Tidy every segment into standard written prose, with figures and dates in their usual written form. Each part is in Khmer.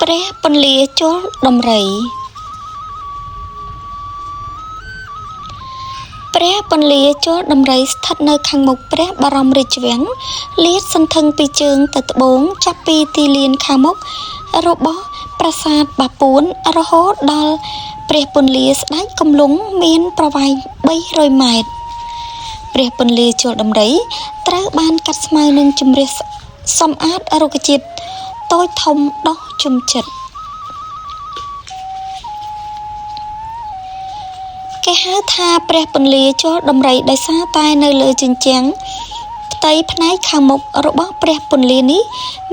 ព្រះពន្លាជល់ដំរីព្រះពន្លាជល់ដំរីស្ថិតនៅខាងមុខព្រះបរមរាជវាំងលាតសន្ធឹងពីជើងទៅត្បូងចាប់ពីទីលានខាងមុខរបស់ប្រាសាទបាពួនរហូតដល់ព្រះពន្លាស្ដេចកំលុងមានប្រវែង300ម៉ែត្រព្រះពន្លាជល់ដំរីត្រូវបានកាត់ស្មៅនឹងជម្រះសម្អាតរុក្ខជាតិតូចធំដុះជុំចិត្តគេហៅថាព្រះពន្លាជល់ដំរីដោយសារតែនៅលើជញ្ជាំងផ្ទៃផ្នែកខាងមុខរបស់ព្រះពន្លានេះ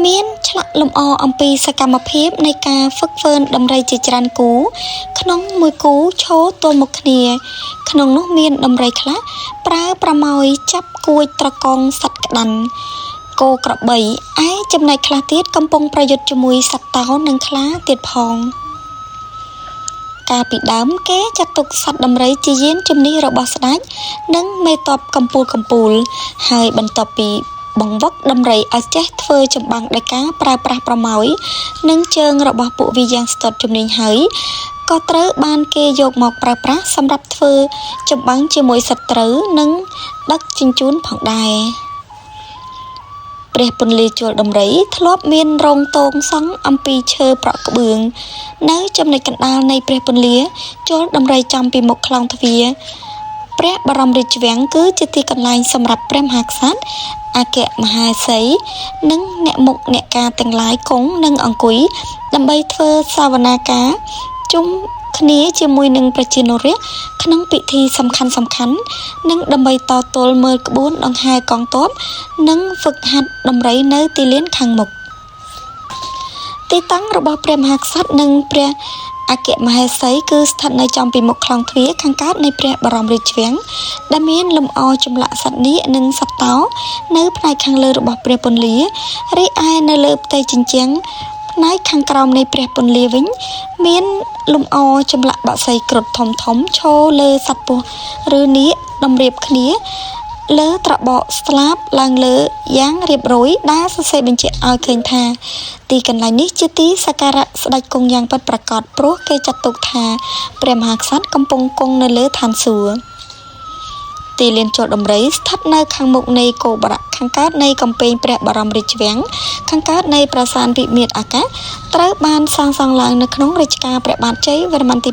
មានឆ្លាក់លម្អអំពីសកម្មភាពនៃការហ្វឹកហ្វឺនដំរីជាច្រើនគូក្នុងមួយគូឈរទល់មុខគ្នាក្នុងនោះមានដំរីខ្លះប្រើប្រម៉ោយចាប់គួចត្រកងសត្វក្តាន់គោក្របីឯចំណែកខ្លះទៀតកំពុងប្រយុទ្ធជាមួយសត្វតោនិងខ្លាទៀតផងកាលពីដើមគេចាត់ទុកសត្វដំរីជាយានជំនិះរបស់ស្ដេចនិងមេទ័ពកំពូលហើយបន្ទាប់ពីបង្វឹកដំរីឲ្យចេះធ្វើចម្បាំងដោយការប្រើប្រាស់ប្រម៉ោយនិងជើងរបស់ពួកវាយ៉ាងស្ទាត់ជំនាញហើយក៏ត្រូវបានគេយកមកប្រើប្រាស់សម្រាប់ធ្វើចម្បាំងជាមួយសត្រូវនិងដឹកជញ្ជូនផងដែរព្រះពន្លាជល់ដំរីធ្លាប់មានរោងទងសង់អំពីឈើប្រក់ក្បឿងនៅចំណុចកណ្ដាលនៃព្រះពន្លាជល់ដំរីចំពីមុខខ្លោងទ្វារព្រះបរមរាជវាំងគឺជាទីកន្លែងសម្រាប់ព្រះមហាក្សត្រអគ្គមហេសីនិងអ្នកមុខអ្នកការទាំងឡាយគង់និងអង្គុយដើម្បីធ្វើសវនាការជុំគ្នាជាមួយនឹងប្រជានុរាស្ត្រក្នុងពិធីសំខាន់និងដើម្បីតទល់មើលក្បួនដង្ហែកងទ័ពនិងហ្វឹកហាត់ដំរីនៅទីលានខាងមុខទីតាំងរបស់ព្រះមហាក្សត្រនិងព្រះអគ្គមហេសីគឺស្ថិតនៅចំពីមុខខ្លោងទ្វារខាងកើតនៃព្រះបរមរាជវាំងដែលមានលម្អចម្លាក់សត្វនាគនិងសត្វតោនៅផ្នែកខាងលើរបស់ព្រះពន្លារីឯនៅលើផ្ទៃជញ្ជាំងផ្នែកខាងក្រោមនៃព្រះពន្លាវិញមានលម្អចម្លាក់បក្សីគ្រុឌធំឈរលើសត្វពស់ឬនាគតម្រៀបគ្នាលើត្របកស្លាបឡើងលើយ៉ាងរៀបរយដែលសរសេរបញ្ជាក់ឲ្យឃើញថាទីកន្លែងនេះជាទីសក្ការៈស្ដេចគង់យ៉ាងពិតប្រាកដព្រោះគេចាត់ទុកថាព្រះមហាក្សត្រកំពុងគង់នៅលើឋានសួគ៌ទីលានជល់ដំរីស្ថិតនៅខាងមុខនៃគោបរៈខាងកើតនៃកំពែងព្រះបរមរាជវាំងខាងកើតនៃប្រាសាទវិមាត្រអាកាសត្រូវបានសាងសង់ឡើងនៅក្នុងរជ្ជកាលព្រះបាទជ័យវរ្ម័នទី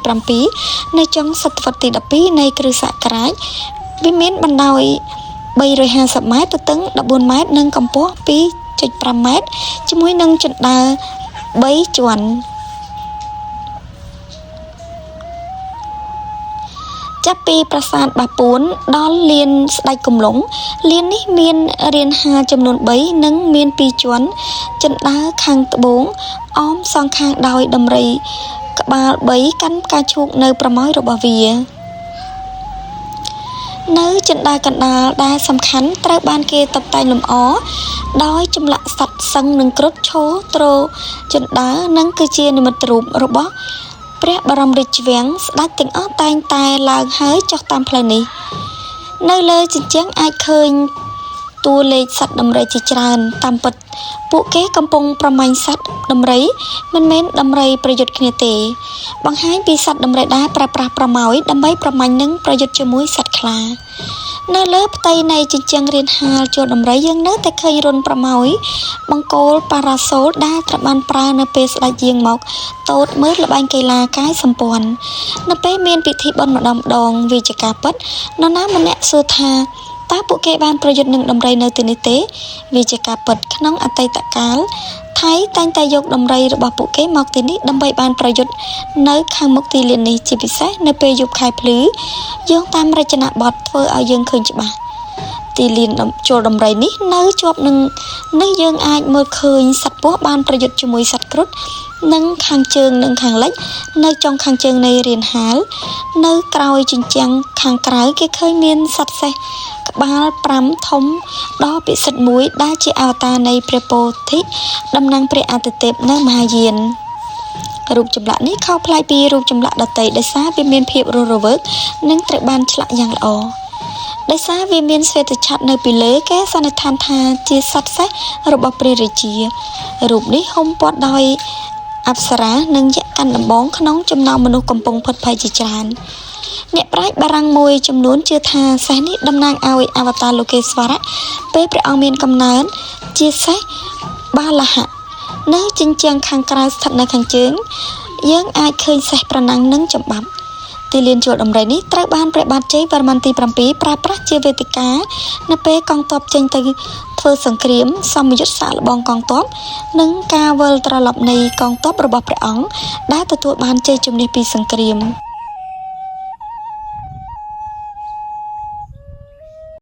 7នៅចុងសតវត្សទី12នៃគ្រិស្តសករាជវាមានបណ្ដោយ350ម៉ែត្រទទឹង14ម៉ែត្រនិងកម្ពស់ 2.5 ម៉ែត្រជាមួយនឹងជណ្ដើរ3ជាន់ចាប់ពីប្រាសាទបាពួនដល់លានស្ដេចគំលុងលាននេះមានរានហាលចំនួន3និងមាន2ជាន់ជណ្ដើរខាងត្បូងអមសងខាងដោយដំរីក្បាល3កាន់ផ្កាឈូកនៅប្រម៉ោយរបស់វានៅជណ្ដើរកណ្ដាលដែលសំខាន់ត្រូវបានគេតុបតែងលម្អដោយចម្លាក់សត្វសឹងនិងគ្រុឌឈរទ្រជណ្ដើរនិងគឺជានិមិត្តរូបរបស់ព្រះបរមរាជវាំងស្ដេចទាំងអស់តែងតែឡើងហើយចុះតាមផ្លូវនេះនៅលើជញ្ជាំងអាចឃើញតួលេខសត្វដំរីជាច្រើនតាមពិតពួកគេកំពុងប្រមាញ់សត្វដំរីមិនមែនដំរីប្រយុទ្ធគ្នាទេបង្ហាញពីសត្វដំរីដែលប្រើប្រាស់ប្រម៉ោយដើម្បីប្រមាញ់និងប្រយុទ្ធជាមួយសត្វខ្លានៅលើផ្ទៃនៃជញ្ជាំងរានហាលជល់ដំរីយើងនៅតែឃើញរន្ធប្រម៉ោយបង្គោលប៉ារ៉ាសូលដែលត្រូវបានប្រើនៅពេលស្ដេចយាងមកតូតមើលល្បែងកីឡាកាយសម្ព័ន្ធនៅពេលមានពិធីបុណ្យម្ដងវាជាការពិតនរណាម្នាក់សួរថាតើពួកគេបានប្រយុទ្ធនឹងដំរីនៅទីនេះទេវាជាការពិតក្នុងអតីតកាលថៃតែងតែយកដំរីរបស់ពួកគេមកទីនេះដើម្បីបានប្រយុទ្ធនៅខាងមុខទីលាននេះជាពិសេសនៅពេលយប់ខែភ្លឺយោងតាមរចនាបថធ្វើឲ្យយើងឃើញច្បាស់ទីលានជល់ដំរីនេះនៅជាប់នឹងនេះយើងអាចមើលឃើញសត្វពស់បានប្រយុទ្ធជាមួយសត្វគ្រុឌនិងខាងជើងនិងខាងលិចនៅចុងខាងជើងនៃរានហាលនៅក្រោយជញ្ជាំងខាងក្រៅគេឃើញមានសត្វសេះក្បាល5ធំដ៏ពិសិដ្ឋមួយដែលជាអវតារនៃព្រះពោធិតំណាងព្រះអាទិទេពនៅមហាយានរូបចម្លាក់នេះខុសប្លែកពីរូបចម្លាក់ដទៃដោយសារវាមានភាពរស់រវើកនិងត្រូវបានឆ្លាក់យ៉ាងល្អដោយសារវាមានស្វេតឆ័ត្រនៅពីលើគេសន្និដ្ឋានថាជាសត្វសេះរបស់ព្រះរាជារូបនេះហ៊ុំព័ទ្ធដោយ អប្សរានិងយក្សកាន់ដំបងក្នុងចំណោមមនុស្សកំពុងផុតភ័យជាច្រើនអ្នកប្រាជ្ញបារាំងមួយចំនួនជឿថាសេះនេះតំណាងឲ្យអវតារលោកេស្វរៈពេលព្រះអង្គមានកំណើតជាសេះបាឡាហៈនៅជញ្ជាំងខាងក្រៅស្ថិតនៅខាងជើងយើងអាចឃើញសេះប្រណាំងនឹងចម្បាប់ទីលានជួរដំរីនេះត្រូវបានព្រះបាទជ័យវរ្ម័នទី7ប្រើប្រាស់ជាវេទិកានៅពេលកងទ័ពចេញទៅធ្វើសង្គ្រាមសម្ពយុទ្ធសាកល្បងកងទ័ពនិងការវិលត្រឡប់នៃកងទ័ពរបស់ព្រះអង្គដែលទទួលបានជ័យជំនះពីសង្គ្រាម